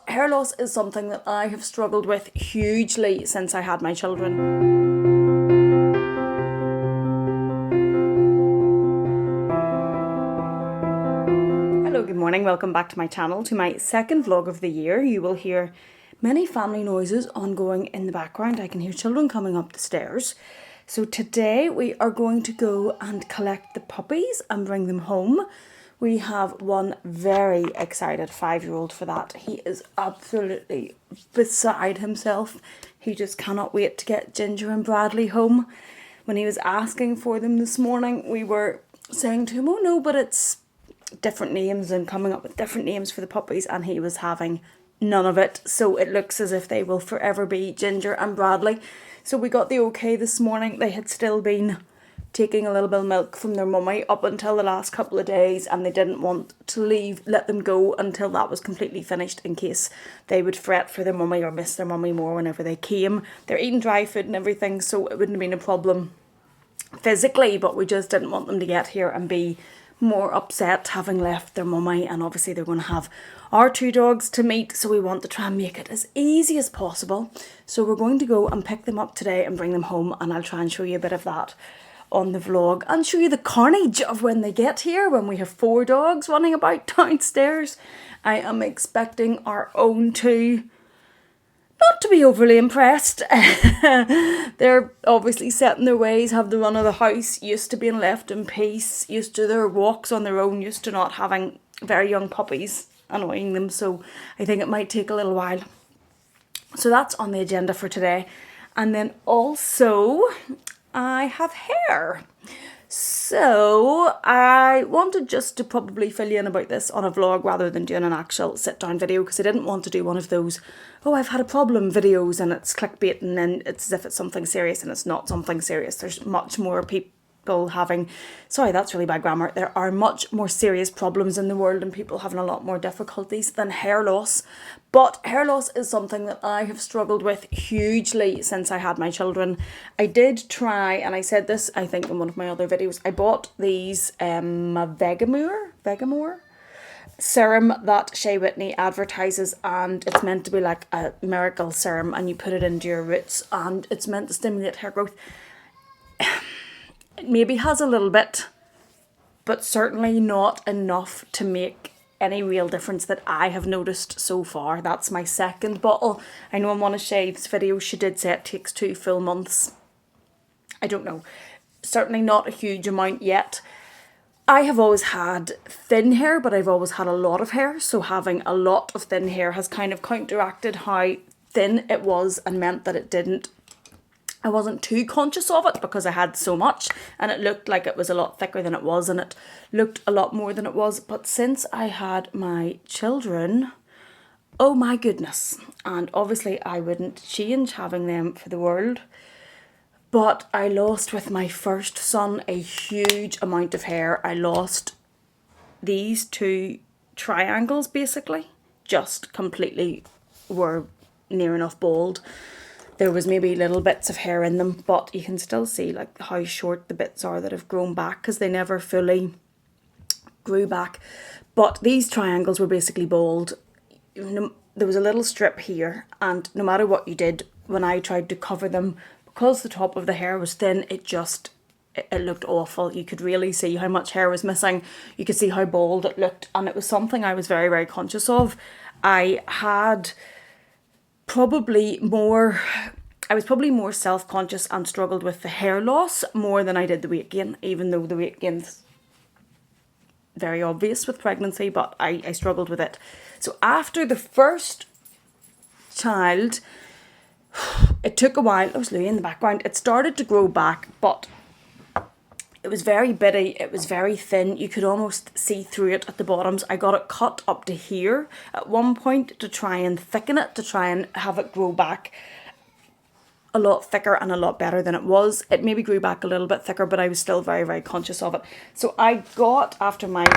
hair loss is something that I have struggled with hugely since I had my children. Hello, good morning, welcome back to my channel, to my second vlog of the year. You will hear many family noises ongoing in the background. I can hear children coming up the stairs. So today we are going to go and collect the puppies and bring them home. We have one very excited 5-year-old for that. He is absolutely beside himself. He just cannot wait to get Ginger and Bradley home. When he was asking for them this morning, we were saying to him, oh no, but it's different names and coming up with different names for the puppies, and he was having none of it. So it looks as if they will forever be Ginger and Bradley. So we got the okay this morning. They had still been taking a little bit of milk from their mummy up until the last couple of days, and they didn't want to let them go until that was completely finished, in case they would fret for their mummy or miss their mummy more whenever they came. They're eating dry food and everything, so it wouldn't have been a problem physically, but we just didn't want them to get here and be more upset having left their mummy. And obviously they're going to have our 2 dogs to meet, so we want to try and make it as easy as possible. So we're going to go and pick them up today and bring them home, and I'll try and show you a bit of that on the vlog and show you the carnage of when they get here, when we have 4 dogs running about downstairs. I am expecting our own 2 not to be overly impressed. They're obviously set in their ways, have the run of the house, used to being left in peace, used to their walks on their own, used to not having very young puppies annoying them. So I think it might take a little while. So that's on the agenda for today. And then also I have hair. So I wanted just to probably fill you in about this on a vlog rather than doing an actual sit down video, because I didn't want to do one of those, oh, I've had a problem videos, and it's clickbait and then it's as if it's something serious and it's not something serious. There's much more people having, sorry, that's really bad grammar. There are much more serious problems in the world and people having a lot more difficulties than hair loss. But hair loss is something that I have struggled with hugely since I had my children. I did try, and I said this, I think, in one of my other videos, I bought these Vegamore serum that Shea Whitney advertises, and it's meant to be like a miracle serum, and you put it into your roots and it's meant to stimulate hair growth. It maybe has a little bit, but certainly not enough to make any real difference that I have noticed so far. That's my second bottle. I know in one of Shay's videos she did say it takes 2 full months. I don't know. Certainly not a huge amount yet. I have always had thin hair, but I've always had a lot of hair. So having a lot of thin hair has kind of counteracted how thin it was, and meant that I wasn't too conscious of it because I had so much, and it looked like it was a lot thicker than it was, and it looked a lot more than it was. But since I had my children, oh my goodness. And obviously I wouldn't change having them for the world, but I lost with my first son a huge amount of hair. I lost these 2 triangles basically, just completely were near enough bald. There was maybe little bits of hair in them, but you can still see like how short the bits are that have grown back, because they never fully grew back. But these triangles were basically bald. There was a little strip here, and no matter what you did, when I tried to cover them, because the top of the hair was thin, it looked awful. You could really see how much hair was missing. You could see how bald it looked, and it was something I was very, very conscious of. I was probably more self-conscious and struggled with the hair loss more than I did the weight gain, even though the weight gain's very obvious with pregnancy, but I struggled with it. So after the first child, it took a while. It was Louie in the background. It started to grow back, but it was very bitty, it was very thin, you could almost see through it at the bottoms. I got it cut up to here at one point to try and thicken it, to try and have it grow back a lot thicker and a lot better than it was. It maybe grew back a little bit thicker, but I was still very, very conscious of it. So I got, after my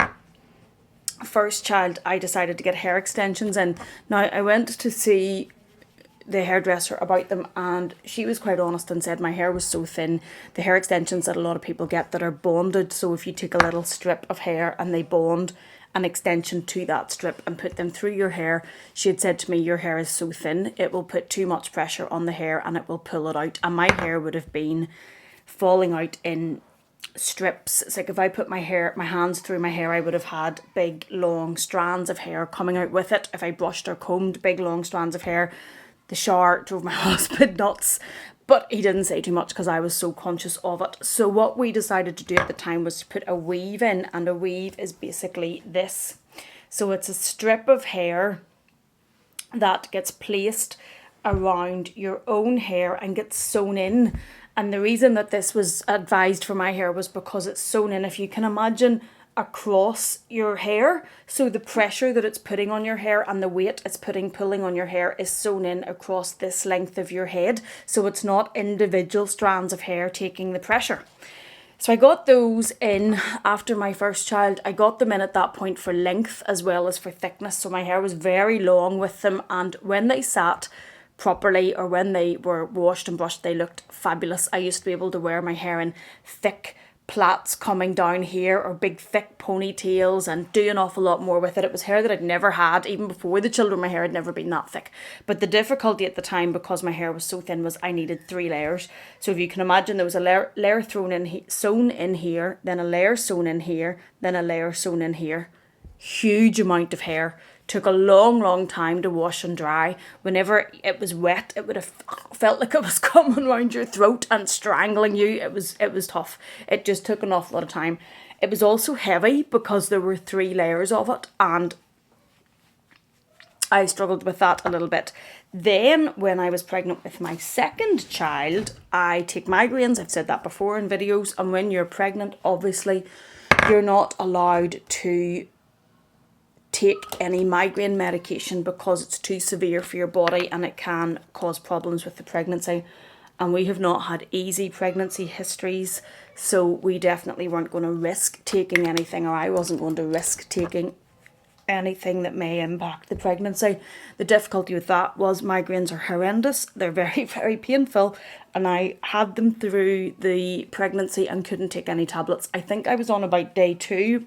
first child, I decided to get hair extensions in. Now I went to see the hairdresser about them, and she was quite honest and said my hair was so thin. The hair extensions that a lot of people get that are bonded, so if you take a little strip of hair and they bond an extension to that strip and put them through your hair. She had said to me, your hair is so thin, it will put too much pressure on the hair and it will pull it out. And my hair would have been falling out in strips. It's like if I put my hands through my hair, I would have had big long strands of hair coming out with it. If I brushed or combed big long strands of hair, the shower drove my husband nuts. But he didn't say too much because I was so conscious of it. So what we decided to do at the time was to put a weave in, and a weave is basically this. So it's a strip of hair that gets placed around your own hair and gets sewn in. And the reason that this was advised for my hair was because it's sewn in, if you can imagine, across your hair. So the pressure that it's putting on your hair and the weight it's pulling on your hair is sewn in across this length of your head. So it's not individual strands of hair taking the pressure. So I got those in after my first child. I got them in at that point for length as well as for thickness. So my hair was very long with them, and when they sat properly or when they were washed and brushed, they looked fabulous. I used to be able to wear my hair in thick plaits coming down here or big thick ponytails and do an awful lot more with it. It was hair that I'd never had. Even before the children, my hair had never been that thick. But the difficulty at the time, because my hair was so thin, was I needed 3 layers. So if you can imagine, there was a layer sewn in here, then a layer sewn in here, then a layer sewn in here. Huge amount of hair. Took a long time to wash and dry. Whenever it was wet, it would have felt like it was coming around your throat and strangling you. It was tough. It just took an awful lot of time. It was also heavy because there were 3 layers of it, and I struggled with that a little bit. Then when I was pregnant with my second child, I take migraines. I've said that before in videos. And when you're pregnant, obviously, you're not allowed to take any migraine medication because it's too severe for your body and it can cause problems with the pregnancy. And we have not had easy pregnancy histories, so we definitely weren't going to risk taking anything, or I wasn't going to risk taking anything that may impact the pregnancy. The difficulty with that was migraines are horrendous. They're very, very painful, and I had them through the pregnancy and couldn't take any tablets. I think I was on about day 2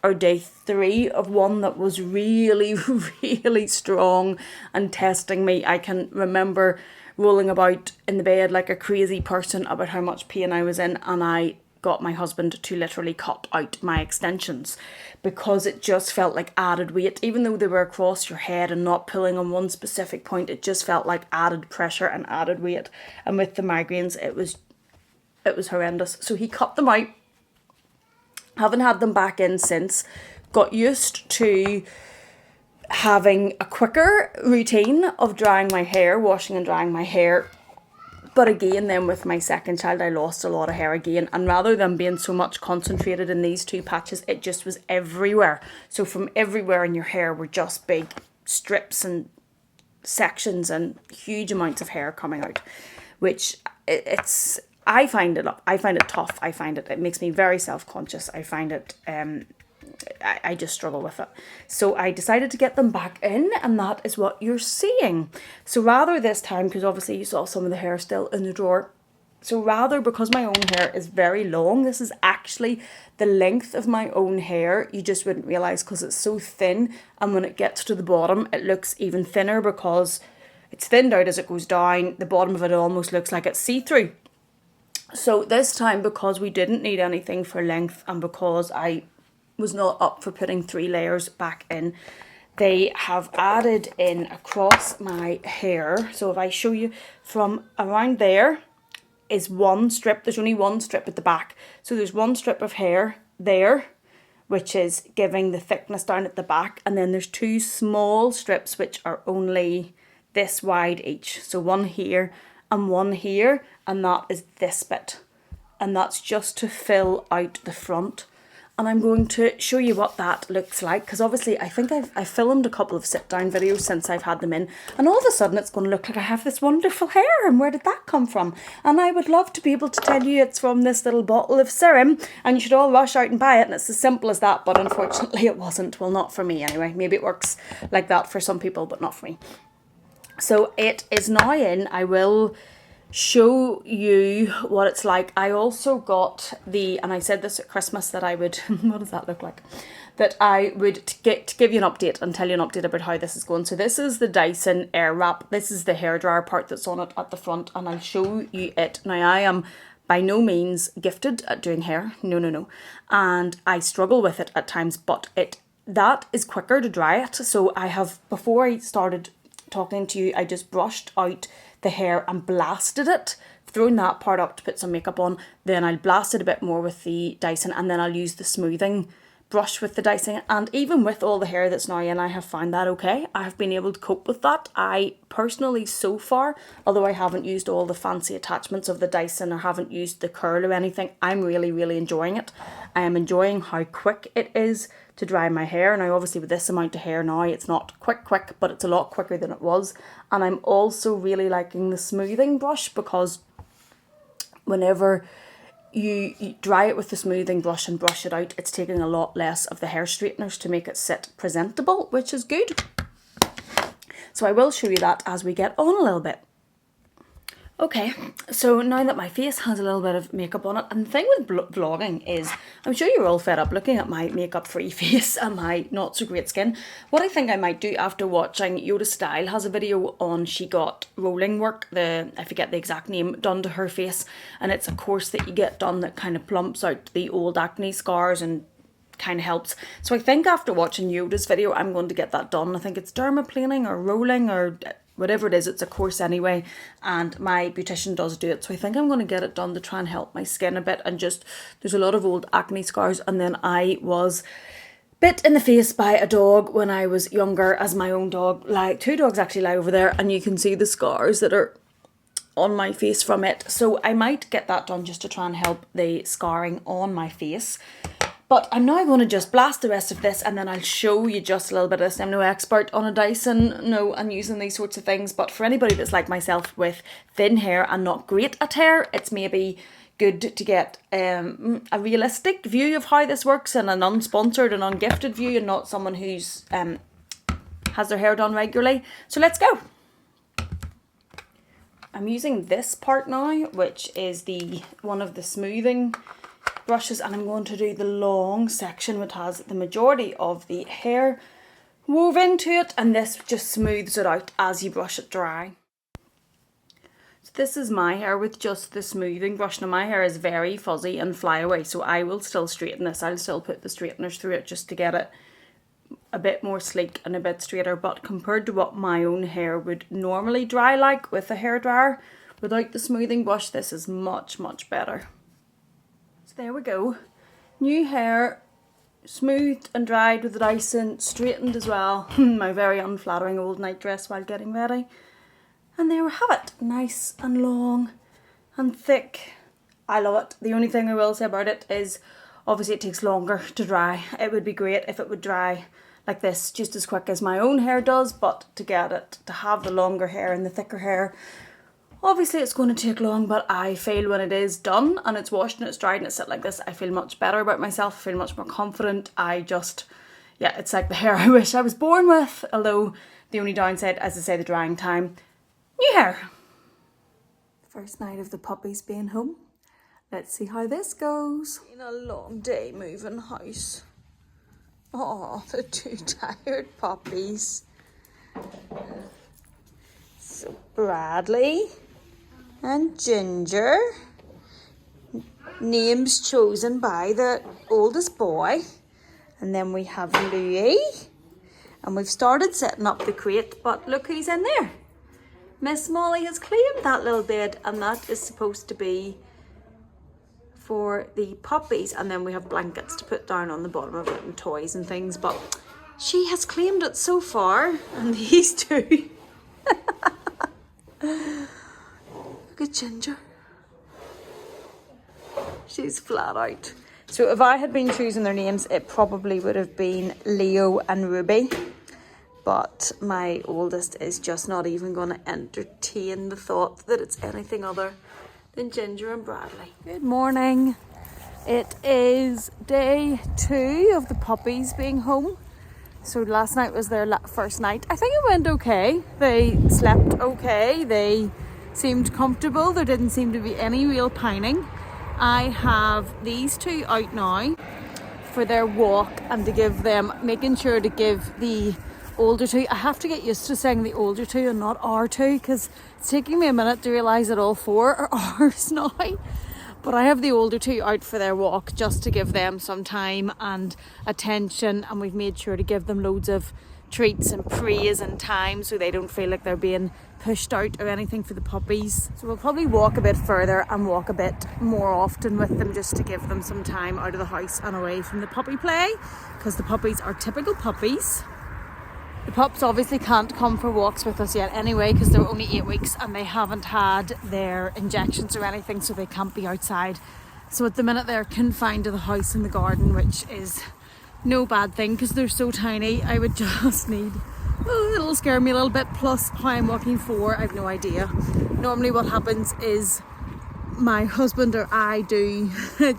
or day 3 of one that was really, really strong and testing me. I can remember rolling about in the bed like a crazy person about how much pain I was in, and I got my husband to literally cut out my extensions because it just felt like added weight. Even though they were across your head and not pulling on one specific point, it just felt like added pressure and added weight. And with the migraines, it was horrendous. So he cut them out. Haven't had them back in since. Got used to having a quicker routine of drying my hair, washing and drying my hair. But again, then with my second child, I lost a lot of hair again. And rather than being so much concentrated in these 2 patches, it just was everywhere. So from everywhere in your hair were just big strips and sections and huge amounts of hair coming out, which I find it tough. It makes me very self-conscious. I find it, I just struggle with it. So I decided to get them back in, and that is what you're seeing. So rather this time, because obviously you saw some of the hair still in the drawer. So rather, because my own hair is very long, this is actually the length of my own hair. You just wouldn't realise because it's so thin. And when it gets to the bottom, it looks even thinner because it's thinned out as it goes down. The bottom of it almost looks like it's see-through. So this time, because we didn't need anything for length and because I was not up for putting 3 layers back in, they have added in across my hair. So if I show you from around there is 1 strip. There's only 1 strip at the back. So there's 1 strip of hair there, which is giving the thickness down at the back. And then there's 2 small strips, which are only this wide each. So 1 here and 1 here, and that is this bit, and that's just to fill out the front. And I'm going to show you what that looks like, because obviously I think I've filmed a couple of sit down videos since I've had them in, and all of a sudden it's going to look like I have this wonderful hair, and where did that come from? And I would love to be able to tell you it's from this little bottle of serum and you should all rush out and buy it, and it's as simple as that, but unfortunately it wasn't. Well, not for me anyway. Maybe it works like that for some people, but not for me. So it is now in. I will show you what it's like. I also got and I said this at Christmas that I would, what does that look like? that I would give you an update and tell you an update about how this is going. So this is the Dyson Airwrap. This is the hairdryer part that's on it at the front, and I'll show you it. Now, I am by no means gifted at doing hair. No. And I struggle with it at times, but that is quicker to dry it. So I have, before I started talking to you, I just brushed out the hair and blasted it, thrown that part up to put some makeup on. Then I'll blast it a bit more with the Dyson, and then I'll use the smoothing brush with the Dyson. And even with all the hair that's now in, I have found that okay. I have been able to cope with that. I personally, so far, although I haven't used all the fancy attachments of the Dyson or haven't used the curl or anything, I'm really enjoying it. I am enjoying how quick it is to dry my hair. Now obviously with this amount of hair now, it's not quick, but it's a lot quicker than it was. And I'm also really liking the smoothing brush, because whenever you dry it with the smoothing brush and brush it out, it's taking a lot less of the hair straighteners to make it sit presentable, which is good. So I will show you that as we get on a little bit. Okay, so now that my face has a little bit of makeup on it, and the thing with vlogging is, I'm sure you're all fed up looking at my makeup-free face and my not-so-great skin. What I think I might do after watching Yoda Style has a video on, she got rolling work, I forget the exact name, done to her face, and it's a course that you get done that kind of plumps out the old acne scars and kind of helps. So I think after watching Yoda's video, I'm going to get that done. I think it's dermaplaning or rolling or whatever it is, it's a course anyway, and my beautician does do it, so I think I'm going to get it done to try and help my skin a bit. And just, there's a lot of old acne scars, and then I was bit in the face by a dog when I was younger, as my own dog, like 2 dogs actually lie over there, and you can see the scars that are on my face from it. So I might get that done just to try and help the scarring on my face. But I'm now going to just blast the rest of this, and then I'll show you just a little bit of this. I'm no expert on a Dyson, no, and using these sorts of things. But for anybody that's like myself with thin hair and not great at hair, it's maybe good to get a realistic view of how this works, and an unsponsored and ungifted view, and not someone who's has their hair done regularly. So let's go. I'm using this part now, which is one of the smoothing brushes, and I'm going to do the long section which has the majority of the hair wove into it, and this just smooths it out as you brush it dry. So this is my hair with just the smoothing brush. Now my hair is very fuzzy and flyaway, so I will still straighten this. I'll still put the straighteners through it just to get it a bit more sleek and a bit straighter, but compared to what my own hair would normally dry like with a hairdryer, without the smoothing brush, this is much better. So there we go. New hair, smoothed and dried with the Dyson, straightened as well. My very unflattering old night dress while getting ready. And there we have it. Nice and long and thick. I love it. The only thing I will say about it is obviously it takes longer to dry. It would be great if it would dry like this just as quick as my own hair does, but to get it, to have the longer hair and the thicker hair, obviously it's going to take long. But I feel when it is done and it's washed and it's dried and it's set like this, I feel much better about myself. I feel much more confident. Yeah, it's like the hair I wish I was born with. Although the only downside, as I say, the drying time. New hair. First night of the puppies being home. Let's see how this goes. Been a long day moving house. Oh, the 2 tired puppies. So Bradley and Ginger, names chosen by the oldest boy, and then we have Louis, and we've started setting up the crate, but look who's in there. Miss Molly has claimed that little bed, and that is supposed to be for the puppies, and then we have blankets to put down on the bottom of it and toys and things, but she has claimed it so far, and these two. Look at Ginger. She's flat out. So if I had been choosing their names, it probably would have been Leo and Ruby. But my oldest is just not even going to entertain the thought that it's anything other than Ginger and Bradley. Good morning. It is day 2 of the puppies being home. So last night was their first night. I think it went okay. They slept okay. They seemed comfortable. There didn't seem to be any real pining. I have these 2 out now for their walk and to give them, making sure to give the older two, I have to get used to saying the older two and not our two, because it's taking me a minute to realise that all four are ours now. But I have the older two out for their walk just to give them some time and attention, and we've made sure to give them loads of treats and praise and time so they don't feel like they're being pushed out or anything for the puppies. So we'll probably walk a bit further and walk a bit more often with them, just to give them some time out of the house and away from the puppy play, because the puppies are typical puppies. The pups obviously can't come for walks with us yet anyway, because they're only 8 weeks and they haven't had their injections or anything, so they can't be outside. So at the minute they're confined to the house and the garden, which is no bad thing because they're so tiny. I would just need, it'll scare me a little bit, plus how I'm walking for, I've no idea. Normally what happens is my husband or I do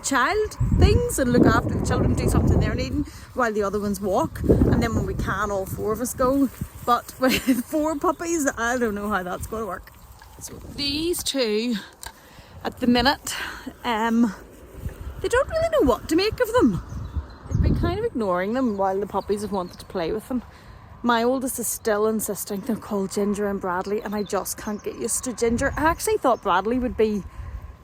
child things and look after the children, do something they're needing while the other ones walk, and then when we can, all four of us go. But with 4 puppies, I don't know how that's going to work. So these two at the minute, they don't really know what to make of them. They've been kind of ignoring them while the puppies have wanted to play with them. My oldest is still insisting they're called Ginger and Bradley, and I just can't get used to Ginger. I actually thought Bradley would be,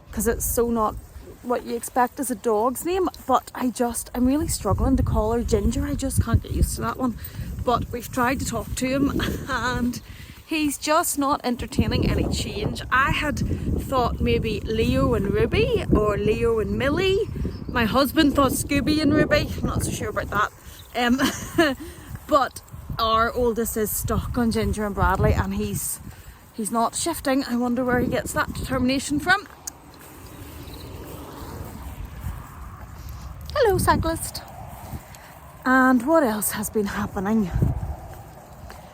because it's so not what you expect as a dog's name, but I'm really struggling to call her Ginger. I just can't get used to that one. But we've tried to talk to him and he's just not entertaining any change. I had thought maybe Leo and Ruby, or Leo and Millie. My husband thought Scooby and Ruby. I'm not so sure about that. But our oldest is stuck on Ginger and Bradley, and he's not shifting. I wonder where he gets that determination from. Hello, cyclist. And what else has been happening?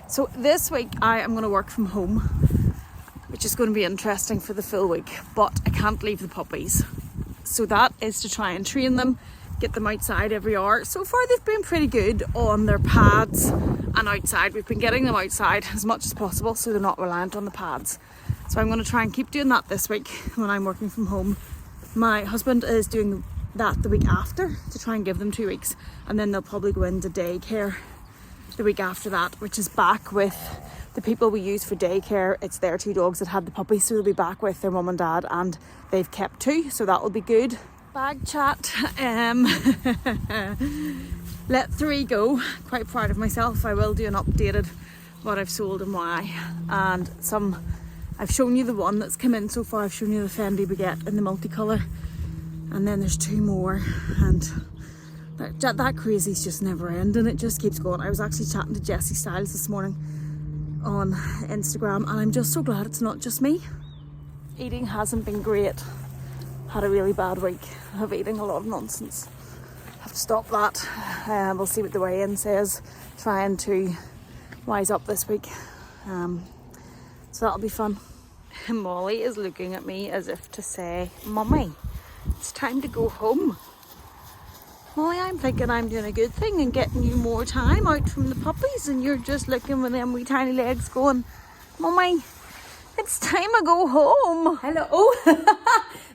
So this week I am going to work from home, which is going to be interesting for the full week, but I can't leave the puppies. So that is to try and train them, get them outside every hour. So far they've been pretty good on their pads and outside. We've been getting them outside as much as possible so they're not reliant on the pads. So I'm going to try and keep doing that this week when I'm working from home. My husband is doing that the week after to try and give them 2 weeks, and then they'll probably go into daycare the week after that, which is back with the people we use for daycare. It's their 2 dogs that had the puppies, so they'll be back with their mum and dad, and they've kept 2, so that will be good. Bag chat. Let 3 go. Quite proud of myself. I will do an updated what I've sold and why, and I've shown you the one that's come in so far. I've shown you the Fendi baguette in the multicolour, and then there's 2 more, and that crazy's just never ending. It just keeps going. I was actually chatting to Jessie Styles this morning on Instagram, and I'm just so glad it's not just me. Eating hasn't been great. Had a really bad week of eating a lot of nonsense. Have to stop that. We'll see what the weigh-in says. Trying to wise up this week. So that'll be fun. Molly is looking at me as if to say, Mummy, it's time to go home. Molly, I'm thinking I'm doing a good thing and getting you more time out from the puppies, and you're just looking with them wee tiny legs going, Mummy, it's time to go home. Hello. Oh,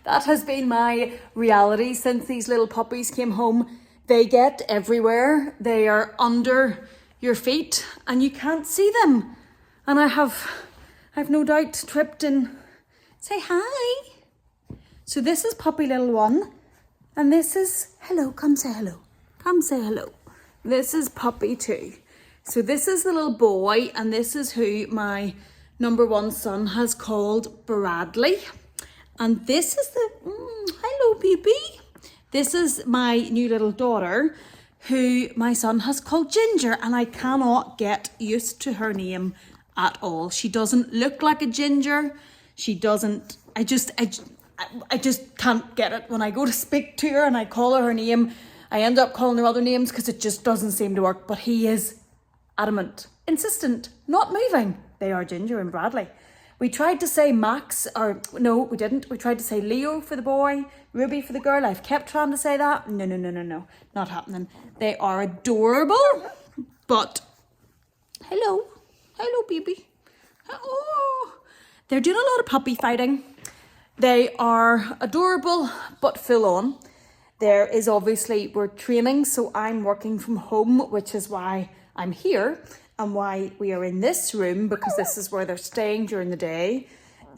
that has been my reality since these little puppies came home. They get everywhere. They are under your feet and you can't see them. And I've no doubt tripped and say hi. So this is puppy little 1, and this is, hello, come say hello. Come say hello. This is puppy 2. So this is the little boy, and this is who my number 1 son has called Bradley. And this is the, hello baby. This is my new little daughter, who my son has called Ginger, and I cannot get used to her name at all. She doesn't look like a ginger. She doesn't, I just can't get it. When I go to speak to her and I call her name, I end up calling her other names because it just doesn't seem to work. But he is adamant, insistent, not moving. They are Ginger and Bradley. We tried to say Max, or no, we didn't. We tried to say Leo for the boy, Ruby for the girl. I've kept trying to say that. No, not happening. They are adorable, but hello, baby. Oh, they're doing a lot of puppy fighting. They are adorable, but full on. There is obviously, we're training, so I'm working from home, which is why I'm here and why we are in this room, because this is where they're staying during the day.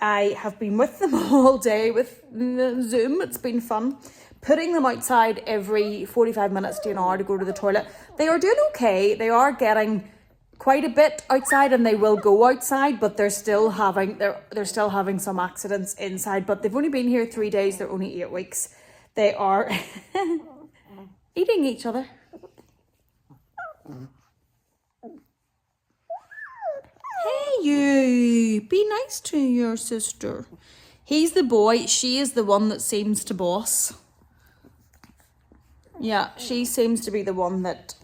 I have been with them all day with Zoom. It's been fun. Putting them outside every 45 minutes to an hour to go to the toilet. They are doing okay. They are getting quite a bit outside and they will go outside, but they're still having some accidents inside. But they've only been here 3 days. They're only 8 weeks. They are eating each other. Hey you, be nice to your sister. He's the boy, she is the one that seems to boss. Yeah, she seems to be the one that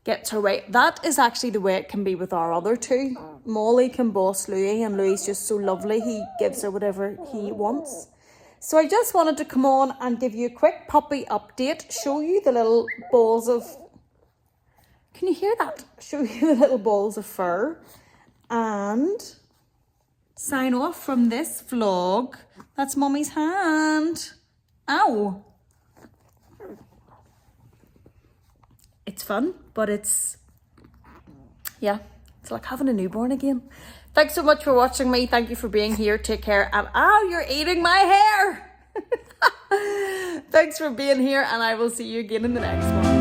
gets her way. That is actually the way it can be with our other two. Molly can boss Louis, and Louis is just so lovely. He gives her whatever he wants. So I just wanted to come on and give you a quick puppy update, show you the little balls of... Can you hear that? Show you the little balls of fur and sign off from this vlog. That's Mummy's hand. Ow. It's fun, but it's like having a newborn again. Thanks so much for watching me. Thank you for being here. Take care. And you're eating my hair. Thanks for being here, and I will see you again in the next one.